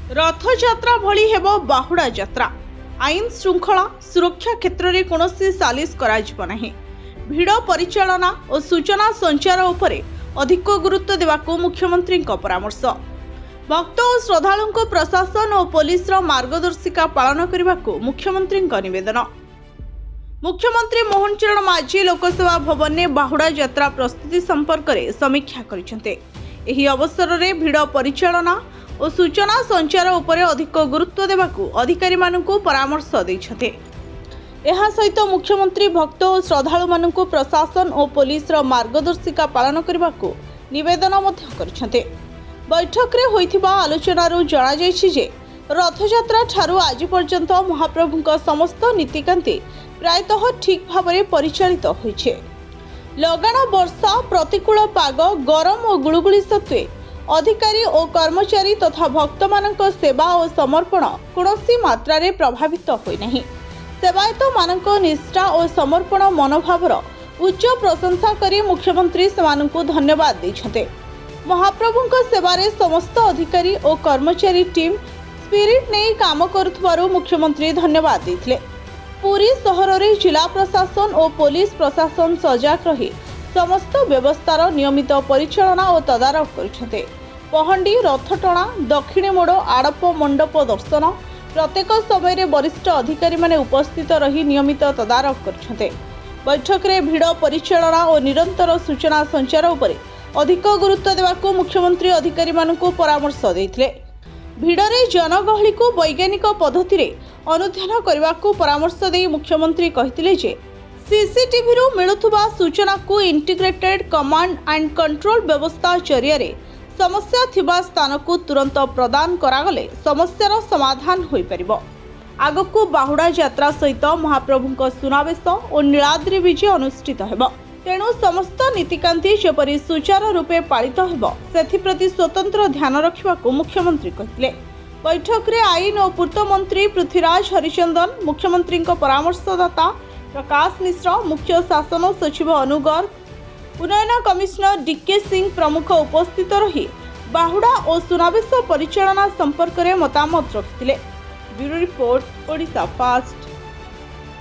रथयात्रा भली हेबो बाहुड़ा यात्रा। आईन श्रृंखला सुरक्षा क्षेत्र में कौनसी सालिश कराजिब नाही। भिड़ परिचालना और सूचना संचार उपरे अधिक गुरुत्व देवाकू मुख्यमंत्री परामर्श। भक्त और श्रद्धालु प्रशासन और पुलिस मार्गदर्शिका पालन करने को मुख्यमंत्री निवेदन। मुख्यमंत्री मोहन चरण माझी लोकसभा भवन में बाहुड़ा यात्रा प्रस्तुति संपर्क में समीक्षा करिसेंते। एही अवसर में भिड़ परिचालना और सूचना संचार उपरे अधिक गुरुत्व देवाकू अधिकारी मानकू परामर्श दैछते। एहा सहित मुख्यमंत्री भक्त और श्रद्धालु मानकू प्रशासन और पुलिस मार्गदर्शिका पालन करने को निवेदन करिसेंते। बैठक रे होइथिबा आलोचनारू जणा जायछि जे रथयात्रा ठारू आज पर्यंत महाप्रभुଙ୍କ समस्त नीतिकांति प्रायतः ठीक भाव परिचालित होइछे। लगाण वर्षा प्रतिकूल पाग गरम और गुळुगुळी सत्वे अधिकारी और कर्मचारी तथा भक्त मानक सेवा और समर्पण कौनसी मात्रा रे प्रभावित होई नहीं। सेवायत मानक निष्ठा और समर्पण मनोभावर उच्च प्रशंसा करी मुख्यमंत्री सेमानकु धन्यवाद दैछते। महाप्रभुଙ୍କ सेवारे समस्त अधिकारी और कर्मचारी टीम स्पिरिट नहीं काम करुथबारु मुख्यमंत्री धन्यवाद दैथिले। पुरी सहर रे जिला प्रशासन और पुलिस प्रशासन सजग रही समस्त व्यवस्थार नियमित परिचालना और तदारख करुछते। पहंडी रथटणा दक्षिणी मोड़ आड़प मंडप दर्शन प्रत्येक समय रे वरिष्ठ अधिकारी माने उपस्थित रही नियमित तदारख करुछते। बैठक रे भिड़ परिचालना और निरंतर सूचना संचार उपरे अधिक गुरुत्व देवाकू मुख्यमंत्री अधिकारी मानकू परामर्श दैथिले। भिड़ रे जनगहली को वैज्ञानिक पद्धति रे अनुध्यान करने परामर्श दे मुख्यमंत्री कहिथिले जे सीसीटीवी रु मिलुथुबा सूचना को इंटीग्रेटेड कमांड एंड कंट्रोल व्यवस्था जरिया समस्या थिबा स्थान को तुरंत प्रदान करागले समस्यार समाधान होई परिबो। आगकू बाहुड़ा यात्रा सहित महाप्रभुଙ୍କ सुनावेश और नीलाद्रि विजय अनुष्ठित हेबो। तेणु समस्त नीतिकांति जेपरी सुचारू रूपे पालित हेबो सेथिप्रति स्वतंत्र ध्यान रखिबाकू मुख्यमंत्री कहिथिले। बैठक रे आईन और पूर्त मंत्री पृथ्वीराज हरिचंदन, मुख्यमंत्री परामर्शदाता प्रकाश मिश्र, मुख्य शासन सचिव अनुगर, उन्नयन कमिश्नर डीके सिंह प्रमुख उपस्थित रही बाहुड़ा और सुनावेश परिचालना संपर्क में मतामत रखिथिले। Bureau report, Odisha fast.